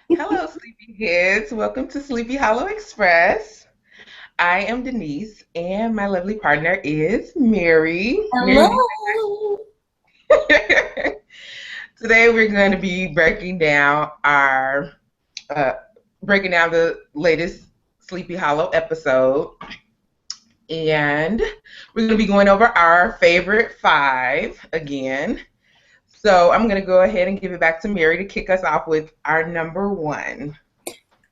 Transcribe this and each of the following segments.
Hello, sleepyheads. Welcome to Sleepy Hollow Express. I am Denise, and my lovely partner is Mary. Mary, will Hello. you say Today we're going to be uh, breaking down the latest Sleepy Hollow episode, and we're going to be going over our favorite five again. So I'm going to go ahead and give it back to Mary to kick us off with our number one.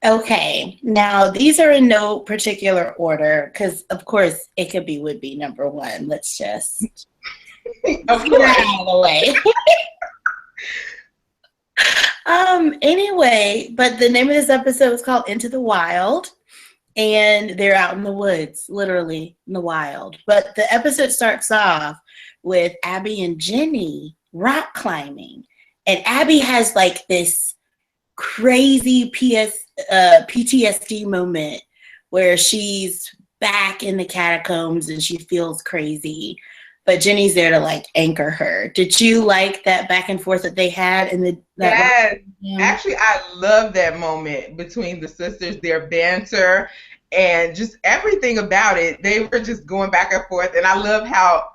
Okay, now these are in no particular order because, of course, Ichabbie would be number one. Let's just Of get that course. out of the way. Anyway, but the name of this episode is called Into the Wild, and they're out in the woods, literally in the wild. But the episode starts off with Abby and Jenny rock climbing, and Abby has like this crazy PTSD moment where she's back in the catacombs and she feels crazy, but Jenny's there to like anchor her. Did you like that back and forth that they had in the that rock? Yes. Yeah. Actually, I love that moment between the sisters, their banter and just everything about it. They were just going back and forth. And I love how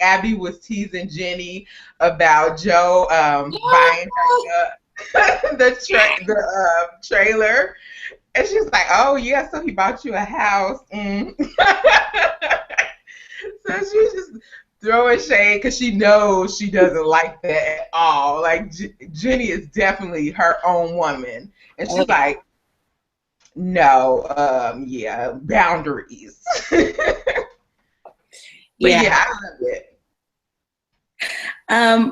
Abby was teasing Jenny about Joe buying her the trailer. And she was like, oh, yeah, so he bought you a house. Mm. So she was just throwing shade because she knows she doesn't like that at all. Like Jenny is definitely her own woman, and Oh, she's like, no, yeah, boundaries. But yeah. yeah, I love it.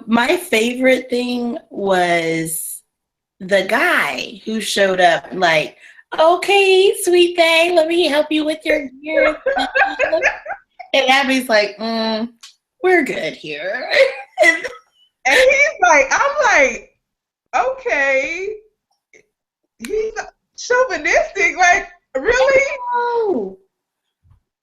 My favorite thing was the guy who showed up like, okay, sweet thing, let me help you with your gear. And Abby's like, we're good here. And he's like, I'm like, okay, he's chauvinistic, like, really? Oh,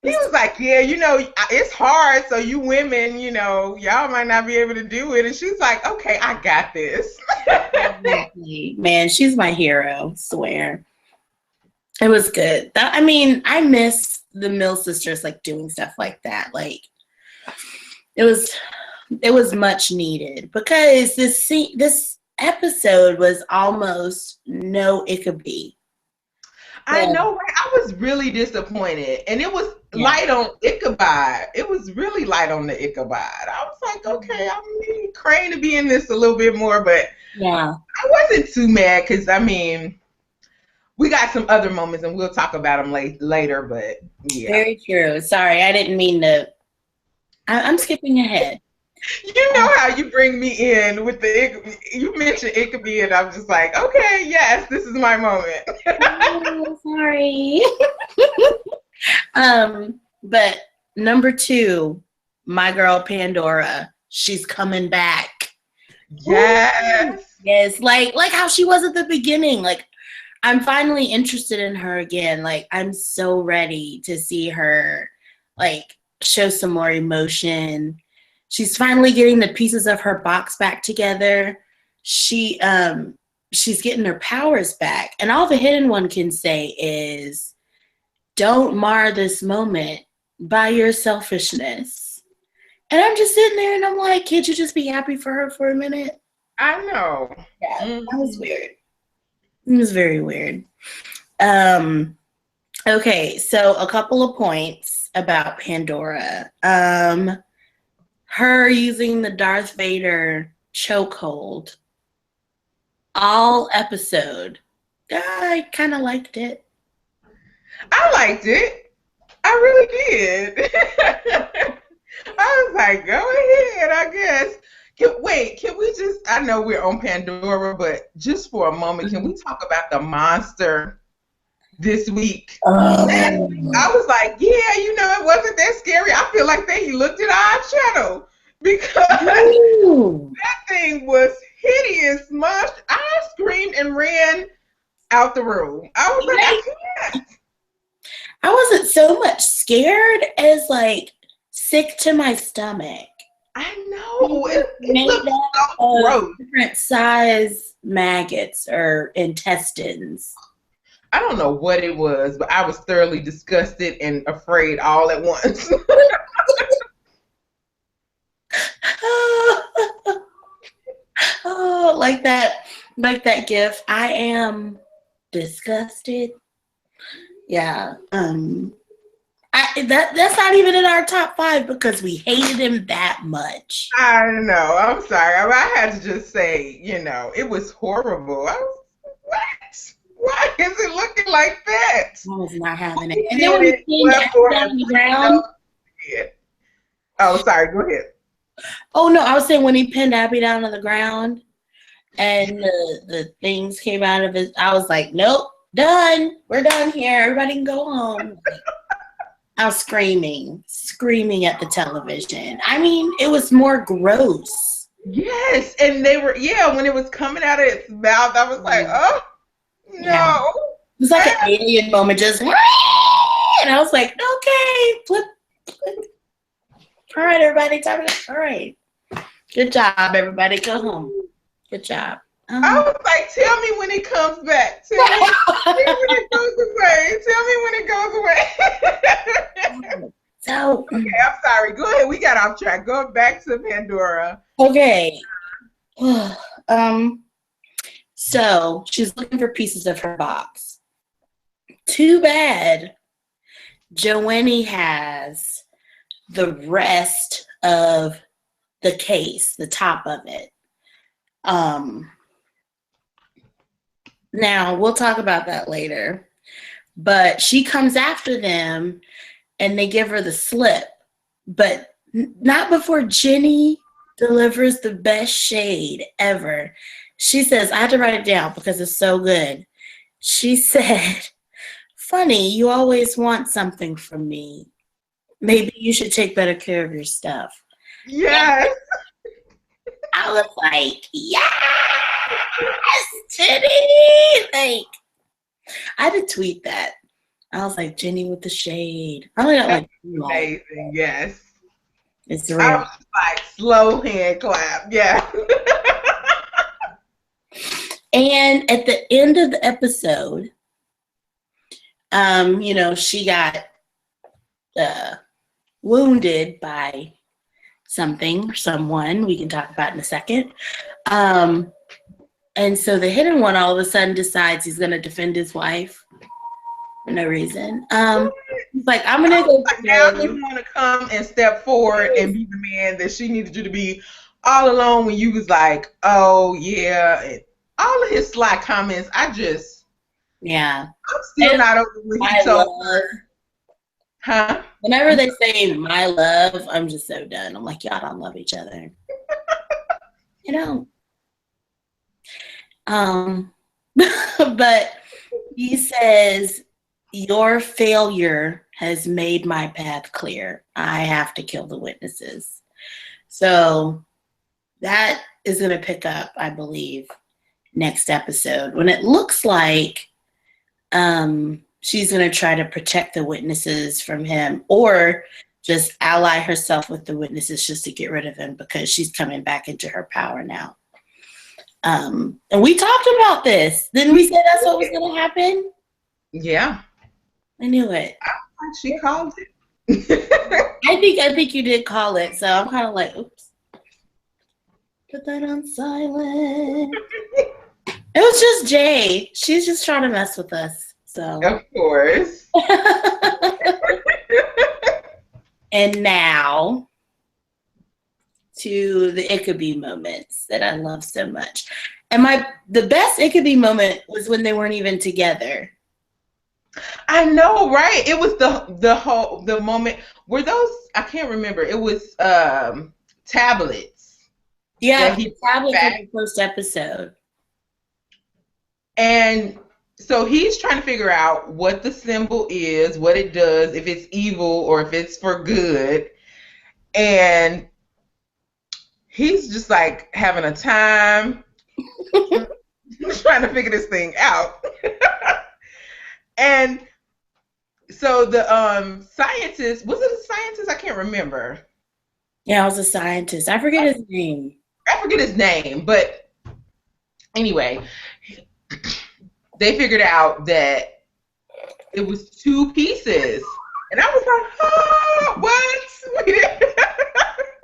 He was like, yeah, it's hard. So you women, y'all might not be able to do it. And she's like, okay, I got this. man, she's my hero. Swear, it was good. I mean, I miss the Mill sisters like doing stuff like that. Like it was, it was much needed because this episode was almost no Ichabbie. I So know, right? I was really disappointed. And it was yeah, light on Ichabod. It was really light on the Ichabod. I was like, okay, I need Crane to be in this a little bit more, but yeah, I wasn't too mad because, I mean, we got some other moments and we'll talk about them later, but yeah. very true. Sorry, I didn't mean to. I'm skipping ahead. You know how you bring me in with you mentioned Ichabod, and I'm just like, okay, yes, this is my moment. Oh, sorry. But number two, my girl Pandora, she's coming back. Ooh, Yes. yes, like how she was at the beginning. Like I'm finally interested in her again. Like I'm so ready to see her like show some more emotion. She's finally getting the pieces of her box back together. She she's getting her powers back. And all the hidden one can say is don't mar this moment by your selfishness. And I'm just sitting there and I'm like, can't you just be happy for her for a minute? I know. Yeah, that was Mhm. weird. It was very weird. Um, okay, so a couple of points about Pandora. Her using the Darth Vader chokehold all episode. I kind of liked it. I liked it. I really did. I was like, go ahead, I guess. Can we just, I know we're on Pandora, but just for a moment, can we talk about the monster this week? Last week, I Oh, was like, yeah, it wasn't that scary. I feel like they looked at our channel because that ooh. thing was hideous. I screamed and ran out the room. I was like, I, I can't. I wasn't so much scared as like sick to my stomach. I know. It Made looks up so of gross. different size maggots or intestines. I don't know what it was, but I was thoroughly disgusted and afraid all at once. Oh, like that gif. I am disgusted. Yeah. That's not even in our top 5 because we hated him that much. I don't know. I'm sorry. I had to just say, it was horrible. What? Why is it looking like that? I was not having it. Who And then did when it? he pinned What Abby for? down on the ground. Oh, sorry. Go ahead. Oh no, I was saying when he pinned Abby down on the ground and the things came out of his, I was like, nope, done. We're done here. Everybody can go home. I was screaming at the television. I mean, it was more gross. Yes, and they were, when it was coming out of its mouth, I was like, oh, no. Yeah. It was like an alien moment, just, and I was like, okay, flip. All right, everybody, all right. Good job, everybody. Go home. Good job. I was like, tell me when it comes back. Tell me when it goes away. Tell me when it goes away. So, okay, I'm sorry. Go ahead. We got off track. Go back to Pandora. Okay. So she's looking for pieces of her box. Too bad Joenny has the rest of the case, the top of it. Now we'll talk about that later. But she comes after them and they give her the slip. But not before Jenny delivers the best shade ever. She says, I had to write it down because it's so good. She said, funny, you always want something from me. Maybe you should take better care of your stuff. Yes. I was like, yes, Jenny. Like, I had to tweet that. I was like, Jenny with the shade. I only got like amazing, yes. It's real. I was like, slow hand clap, yeah. And at the end of the episode, she got wounded by someone we can talk about in a second. And so the hidden one all of a sudden decides he's going to defend his wife for no reason. He's like, I'm going to go. Like, now you want to come and step forward and be the man that she needed you to be all alone when you was like, oh, yeah. And all of his sly comments, I'm still not over what he told her. Huh? Whenever they say my love, I'm just so done. I'm like, y'all don't love each other. You know. But he says, your failure has made my path clear. I have to kill the witnesses. So that is going to pick up, I believe, next episode when it looks like she's going to try to protect the witnesses from him or just ally herself with the witnesses just to get rid of him because she's coming back into her power now. And we talked about this. Didn't we say that's what was going to happen? Yeah. I knew it. She called it. I think you did call it. So I'm kind of like, oops. Put that on silent. It was just Jay. She's just trying to mess with us. So of course. And now to the Ichabbie moments that I love so much. And the best Ichabbie moment was when they weren't even together. I know, right? It was the moment. Were those? I can't remember. It was tablets. Yeah, the tablet from the first episode. And so he's trying to figure out what the symbol is, what it does, if it's evil or if it's for good. And he's just like having a time trying to figure this thing out. And so the scientist, was it a scientist? I can't remember. Yeah, I was a scientist. I forget his name. I forget his name, but anyway, they figured out that it was two pieces. And I was like, oh, what? We didn't.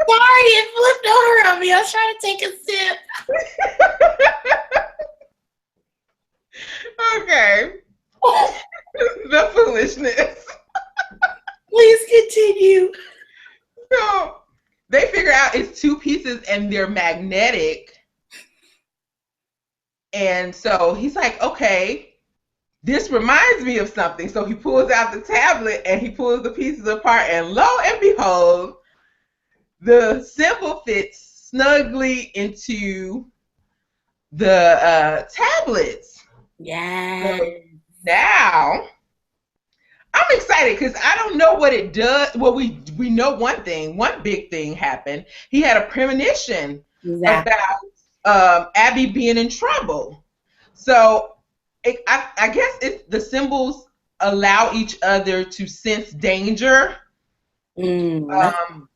Sorry, it flipped over on me. I was trying to take a sip. Okay. The foolishness. Please continue. So they figure out it's two pieces and they're magnetic. And so he's like, okay, this reminds me of something. So he pulls out the tablet and he pulls the pieces apart, and lo and behold, the symbol fits snugly into the tablets. Yeah. So now I'm excited because I don't know what it does. Well, we know one thing. One big thing happened. He had a premonition Exactly. about Abby being in trouble. So I guess it's the symbols allow each other to sense danger. That's Um,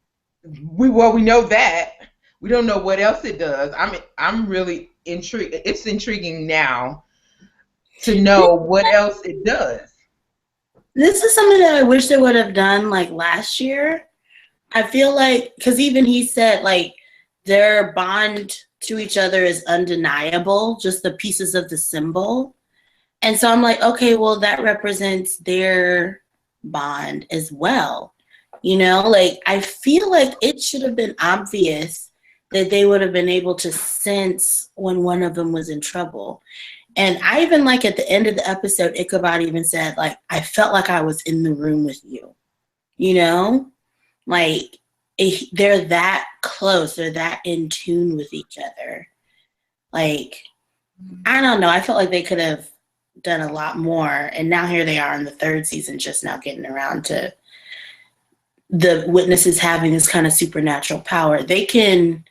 we know that. We don't know what else it does. I'm really intrigued. It's intriguing now to know what else it does. This is something that I wish they would have done like last year. I feel like, because even he said like their bond to each other is undeniable, just the pieces of the symbol. And so I'm like, okay, well, that represents their bond as well. You know, like I feel like it should have been obvious that they would have been able to sense when one of them was in trouble. And I even like at the end of the episode, Ichabod even said, like, I felt like I was in the room with you. You know? Like, they're that close. They're that in tune with each other. Like, I don't know. I felt like they could have done a lot more. And now here they are in the third season, just now getting around to the witnesses having this kind of supernatural power. They can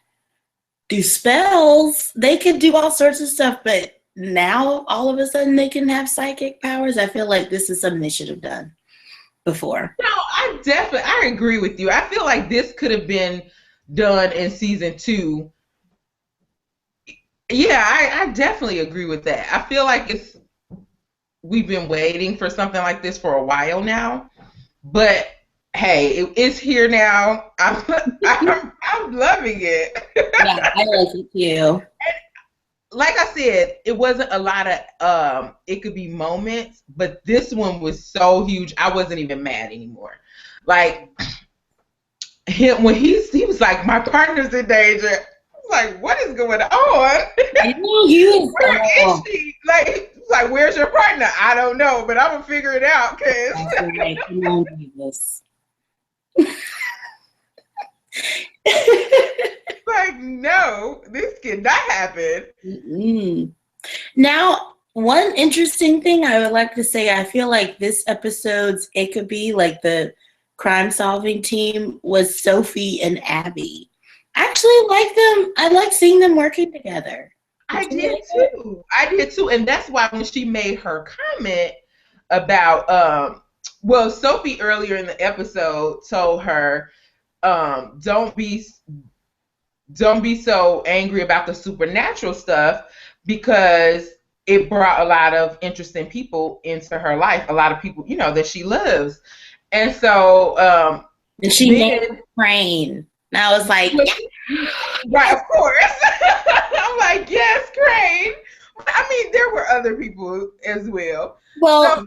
do spells. They could do all sorts of stuff, but now all of a sudden they can have psychic powers. I feel like this is something they should have done before. No, I agree with you. I feel like this could have been done in season 2. Yeah, I definitely agree with that. I feel like we've been waiting for something like this for a while now, but hey, it's here now. I'm loving it. Yeah, I like it too. Like I said, it wasn't a lot of it could be moments, but this one was so huge. I wasn't even mad anymore. Like him when he was like, my partner's in danger. I was like, what is going on? I know you. Where is she? Like, where's your partner? I don't know, but I'm gonna figure it out. That's Cause right. Come on, Jesus. like, no, this cannot happen. Mm-mm. Now, one interesting thing I would like to say, I feel like this episode's Ichabbie, like the crime solving team, was Sophie and Abby. I actually like them. I like seeing them working together. I did too. I did too. And that's why when she made her comment about well, Sophie earlier in the episode told her, don't be so angry about the supernatural stuff because it brought a lot of interesting people into her life, a lot of people, that she loves. And so and she named Crane. And I was like, right, of course. I'm like, yes, Crane. I mean, there were other people as well. Well, so,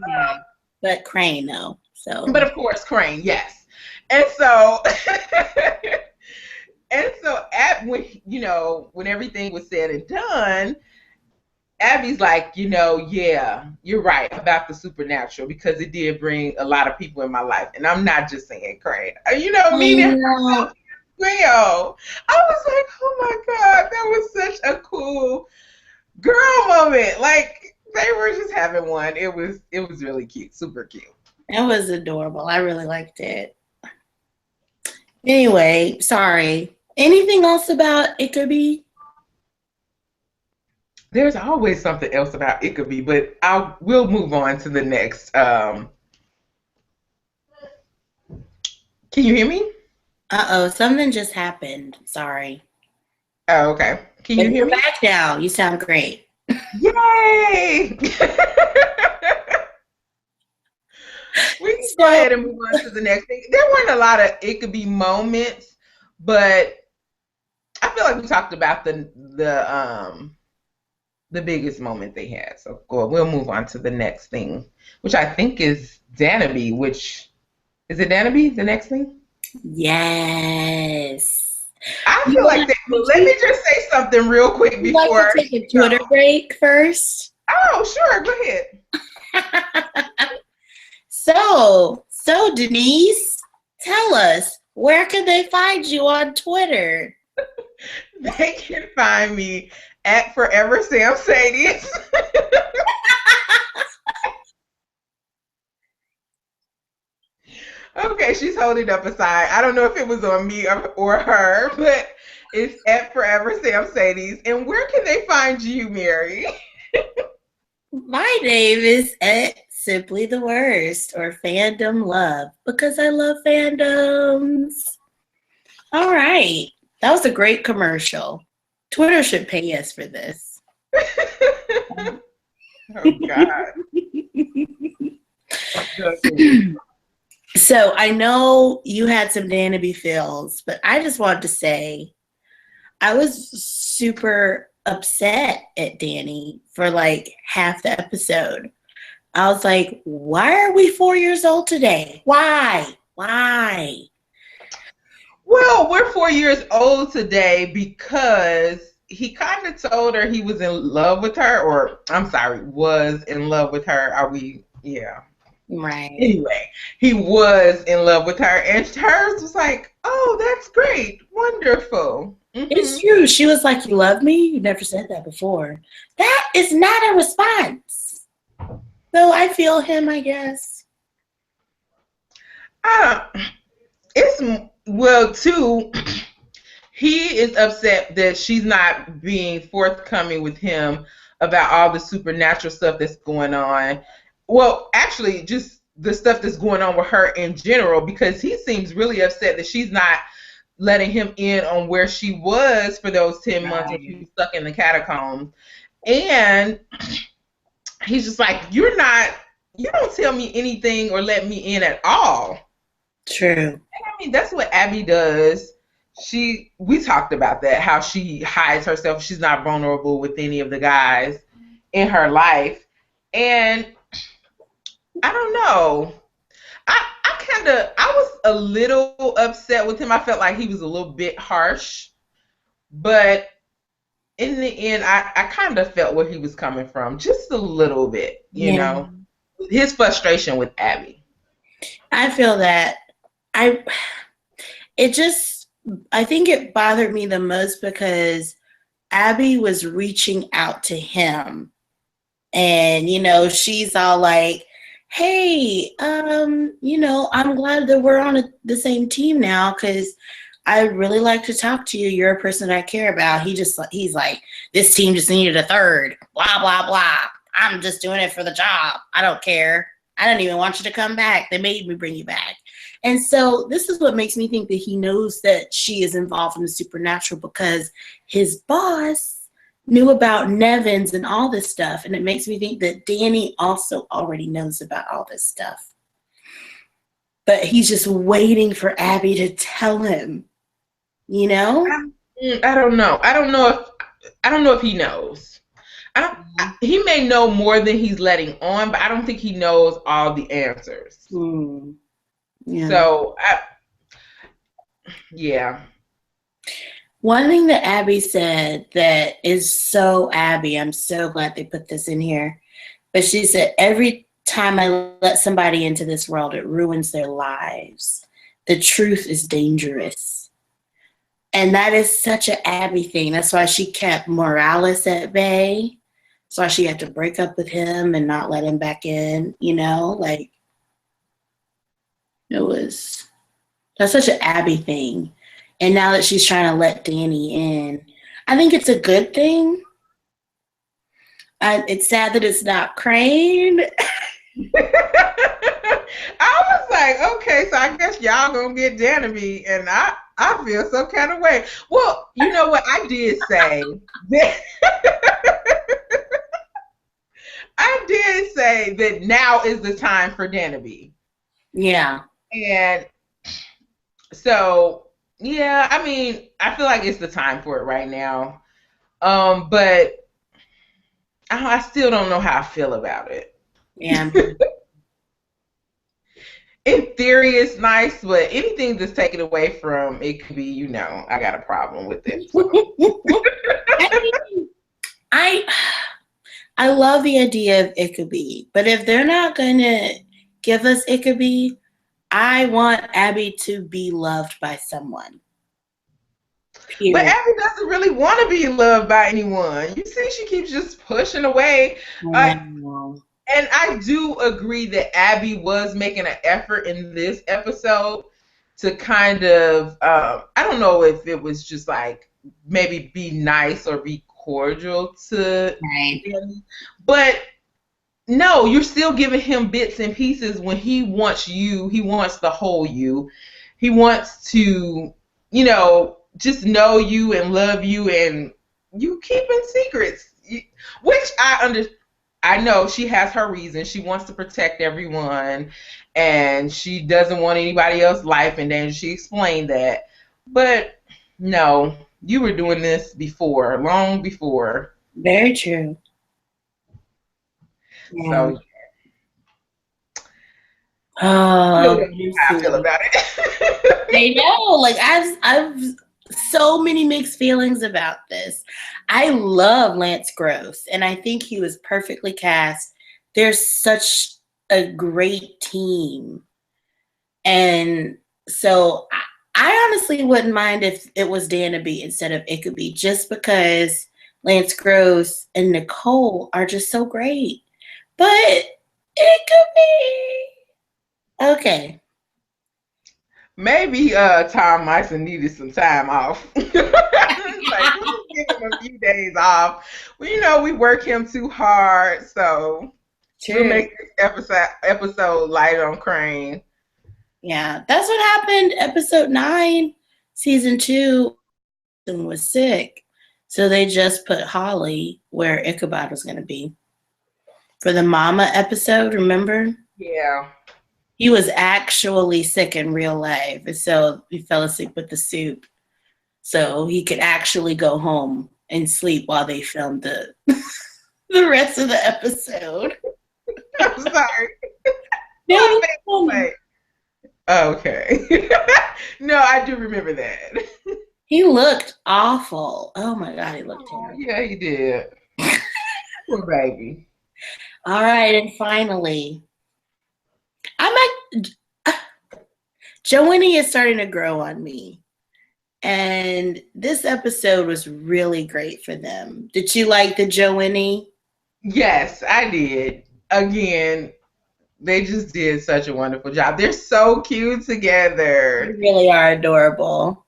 but Crane, though. So, but of course, Crane, yes. And so, when everything was said and done, Abby's like, yeah, you're right about the supernatural because it did bring a lot of people in my life, and I'm not just saying Crane. Meaning herself as well. I was like, oh my god, that was such a cool girl moment. Like they were just having one. It was really cute, super cute. It was adorable. I really liked it. Anyway, sorry. Anything else about Ichabbie? There's always something else about Ichabbie, but we'll move on to the next. Can you hear me? Uh-oh, something just happened. Sorry. Oh, okay. Can But you hear you're me? back now. You sound great. Yay! We can go So, ahead and move on to the next thing. There weren't a lot of it could be moments, but I feel like we talked about the biggest moment they had. So cool. We'll move on to the next thing, which I think is Danabbie, which is it Danabbie, the next thing? yes. I You feel like want, that. would Let me just say something real quick you like to before take a you Twitter go. break first? Oh, sure, go ahead. So Denise, tell us, where can they find you on Twitter? They can find me at Forever Sam Sadies. Okay, she's holding up a sign. I don't know if it was on me or her, but it's at Forever Sam Sadies. And where can they find you, Mary? My name is at Simply the Worst or Fandom Love because I love fandoms. All right. That was a great commercial. Twitter should pay us for this. Oh God. So I know you had some Danabbie feels, but I just wanted to say I was super upset at Danny for like half the episode. I was like, why are we 4 years old today? Why? Why? Well, we're 4 years old today because he kind of told her he was in love with her, or I'm sorry, was in love with her. Are we? Yeah. Right. Anyway, he was in love with her, and hers was like, "Oh, that's great, wonderful." It's true. She was like, you love me? You never said that before. That is not a response. So I feel him, I guess. Uh, it's well, too. He is upset that she's not being forthcoming with him about all the supernatural stuff that's going on. Well, actually, just the stuff that's going on with her in general, because he seems really upset that she's not letting him in on where she was for those 10 months when she was stuck in the catacombs. And he's just like, you don't tell me anything or let me in at all. True. And I mean, that's what Abby does. We talked about that, how she hides herself. She's not vulnerable with any of the guys in her life. And I don't know. I was a little upset with him. I felt like he was a little bit harsh, but in the end, I kind of felt where he was coming from, just a little bit, Yeah. his frustration with Abby. I feel that. I I think it bothered me the most because Abby was reaching out to him. And, she's all like, hey, I'm glad that we're on the same team now because I really like to talk to you. You're a person that I care about. He's like, this team just needed a third, blah, blah, blah. I'm just doing it for the job. I don't care. I don't even want you to come back. They made me bring you back. And so this is what makes me think that he knows that she is involved in the supernatural because his boss knew about Nevins and all this stuff. And it makes me think that Danny also already knows about all this stuff. But he's just waiting for Abby to tell him, I don't know. I don't know if he knows. He may know more than he's letting on, but I don't think he knows all the answers. Yeah. So, yeah. One thing that Abby said that is so Abby, I'm so glad they put this in here, but she said, every time I let somebody into this world, it ruins their lives. The truth is dangerous. And that is such an Abby thing. That's why she kept Morales at bay. That's why she had to break up with him and not let him back in, that's such an Abby thing. And now that she's trying to let Danny in, I think it's a good thing. It's sad that it's not Crane. I was like, okay, so I guess y'all gonna get Danabbie, and I feel some kind of way. Well, you know what? I did say that I did say that now is the time for Danabbie. Yeah. And so yeah, I mean, I feel like it's the time for it right now. But I still don't know how I feel about it. Yeah. In theory, it's nice, but anything that's taken away from it could be, you know, I got a problem with it. So. I love the idea of Ichabbie, but if they're not gonna give us Ichabbie, I want Abby to be loved by someone. But Period. Abby doesn't really want to be loved by anyone. You see, she keeps just pushing away. And I do agree that Abby was making an effort in this episode to kind of, I don't know if it was just like maybe be nice or be cordial to Danny, but no, you're still giving him bits and pieces when he wants you. He wants the whole you. He wants to, you know, just know you and love you, and you keeping secrets, which I know she has her reason. She wants to protect everyone, and she doesn't want anybody else's life in danger. She explained that. But no, you were doing this before, long before. Very true. Yeah. So, oh, how I feel about it. I know. Like I've so many mixed feelings about this. I love Lance Gross, and I think he was perfectly cast. They're such a great team. And so I honestly wouldn't mind if it was Danabbie instead of Ichabbie, just because Lance Gross and Nicole are just so great. But Ichabbie. Okay. Maybe Tom Meissen needed some time off. Like, we'll give him a few days off. Well, you know, we work him too hard, so we'll make this episode light on Crane. Yeah, that's what happened. Episode 9, season 2, and was sick, so they just put Holly where Ichabod was going to be for the Mama episode. Remember? Yeah. He was actually sick in real life, and so he fell asleep with the soup, so he could actually go home and sleep while they filmed the rest of the episode. I'm sorry. No, okay. No, I do remember that. He looked awful. Oh my God, he looked terrible. Yeah, he did. Poor baby. All right, and finally, Joenny is starting to grow on me. And this episode was really great for them. Did you like the Joenny? Yes, I did. Again, they just did such a wonderful job. They're so cute together. They really are adorable.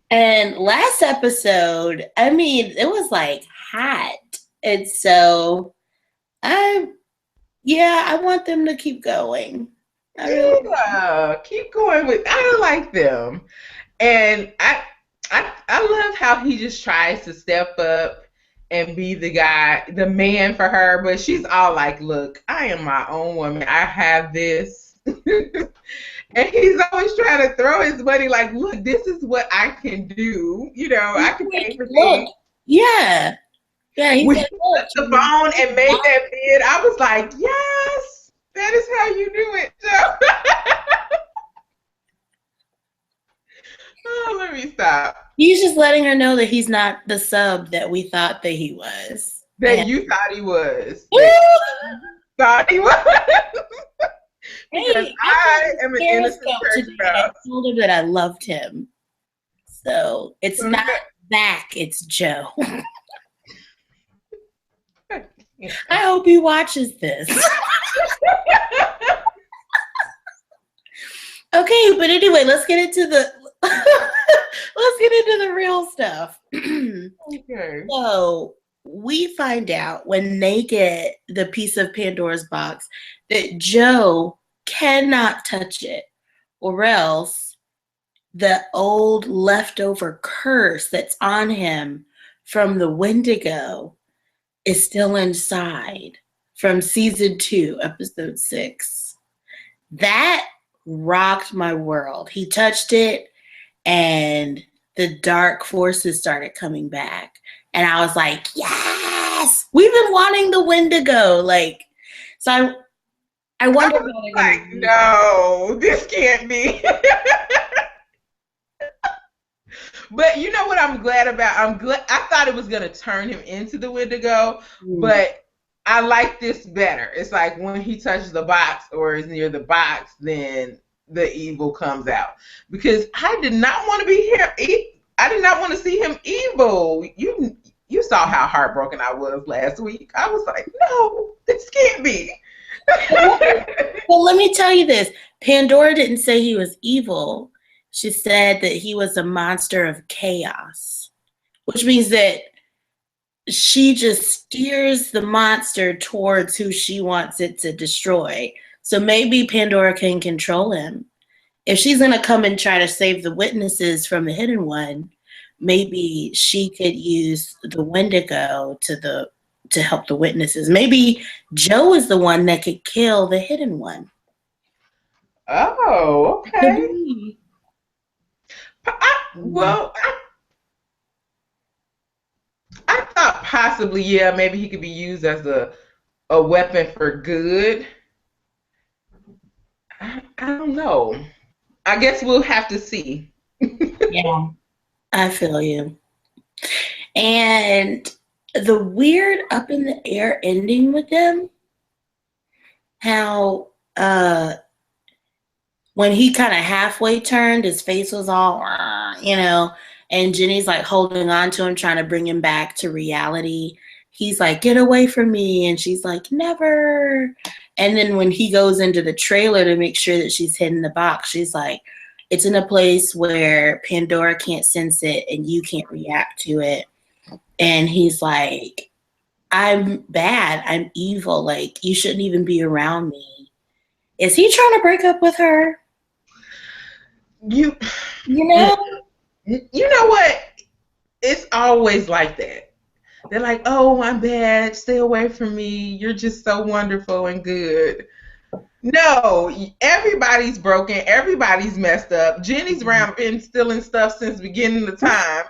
And last episode, I mean, it was like hot. And so I want them to keep going. Keep going with. I like them, and I love how he just tries to step up and be the guy, the man for her. But she's all like, "Look, I am my own woman. I have this," and he's always trying to throw his money. Like, "Look, this is what I can do. You know, I can pay for things." Yeah. Yeah, he when he took the phone and made that bid, I was like, yes, that is how you do it, Joe. Oh, let me stop. He's just letting her know that he's not the sub that we thought that he was. That you thought he was. Thought he was. Because I am an innocent person. I told him that I loved him. So it's not Zach, it's Joe. I hope he watches this. Okay, but anyway, let's get into the real stuff. Okay. So we find out when they get the piece of Pandora's box that Joe cannot touch it, or else the old leftover curse that's on him from the Wendigo is still inside from season 2, episode 6. That rocked my world. He touched it and the dark forces started coming back. And I was like, yes, we've been wanting the Wendigo. Like, so I wonder how they're like, no, this can't be. But you know what I'm glad about? I thought it was gonna turn him into the Wendigo, but I like this better. It's like when he touches the box or is near the box, then the evil comes out. Because I did not want to be here. I did not want to see him evil. You saw how heartbroken I was last week. I was like, no, this can't be. Well, let me tell you this. Pandora didn't say he was evil. She said that he was a monster of chaos, which means that she just steers the monster towards who she wants it to destroy. So maybe Pandora can control him. If she's going to come and try to save the witnesses from the hidden one, maybe she could use the Wendigo to help the witnesses. Maybe Joe is the one that could kill the hidden one. Oh, okay. I thought possibly, yeah, maybe he could be used as a weapon for good. I don't know. I guess we'll have to see. Yeah, I feel you. And the weird up in the air ending with them, how when he kind of halfway turned, his face was all, and Jenny's like holding on to him, trying to bring him back to reality. He's like, get away from me. And she's like, never. And then when he goes into the trailer to make sure that she's hidden the box, she's like, it's in a place where Pandora can't sense it and you can't react to it. And he's like, I'm bad. I'm evil. Like, you shouldn't even be around me. Is he trying to break up with her? You know what? It's always like that. They're like, oh, I'm bad. Stay away from me. You're just so wonderful and good. No, everybody's broken. Everybody's messed up. Jenny's around been stealing stuff since beginning of time.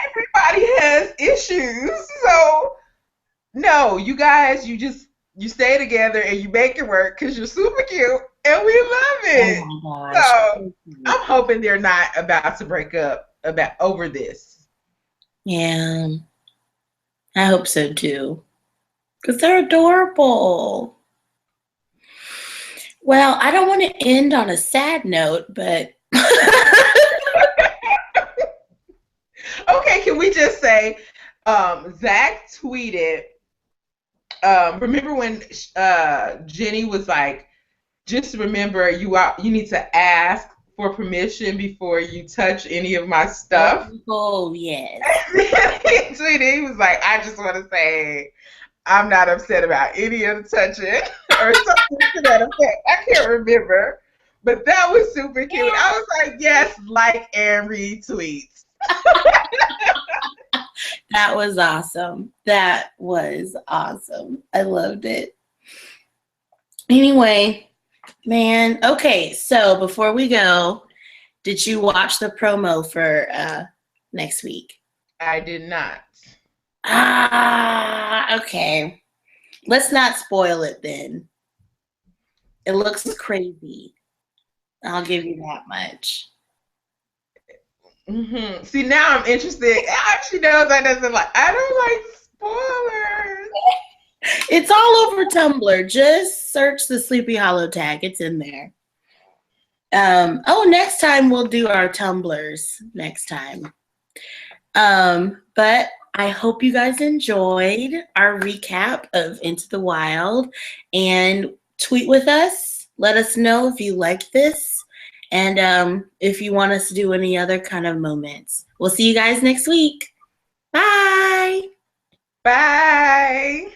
Everybody has issues. So, no, you guys, you stay together and you make it work because you're super cute and we love it. Oh my gosh. So I'm hoping they're not about to break up over this. Yeah, I hope so too, because they're adorable. Well, I don't want to end on a sad note, but okay, can we just say Zach tweeted, remember when Jenny was like, just remember you need to ask for permission before you touch any of my stuff? Oh, yes. He tweeted, he was like, I just want to say I'm not upset about any of the touching or something to that effect. I can't remember. But that was super cute. I was like, yes, like and retweets. That was awesome. That was awesome. I loved it. Anyway, man. Okay, so before we go, did you watch the promo for next week? I did not. Okay. Let's not spoil it then. It looks crazy. I'll give you that much. Mm-hmm. See, now I'm interested. She knows I don't like spoilers. It's all over Tumblr. Just search the Sleepy Hollow tag. It's in there. Next time we'll do our Tumblrs next time. But I hope you guys enjoyed our recap of Into the Wild, and tweet with us. Let us know if you like this and if you want us to do any other kind of moments. We'll see you guys next week. Bye. Bye.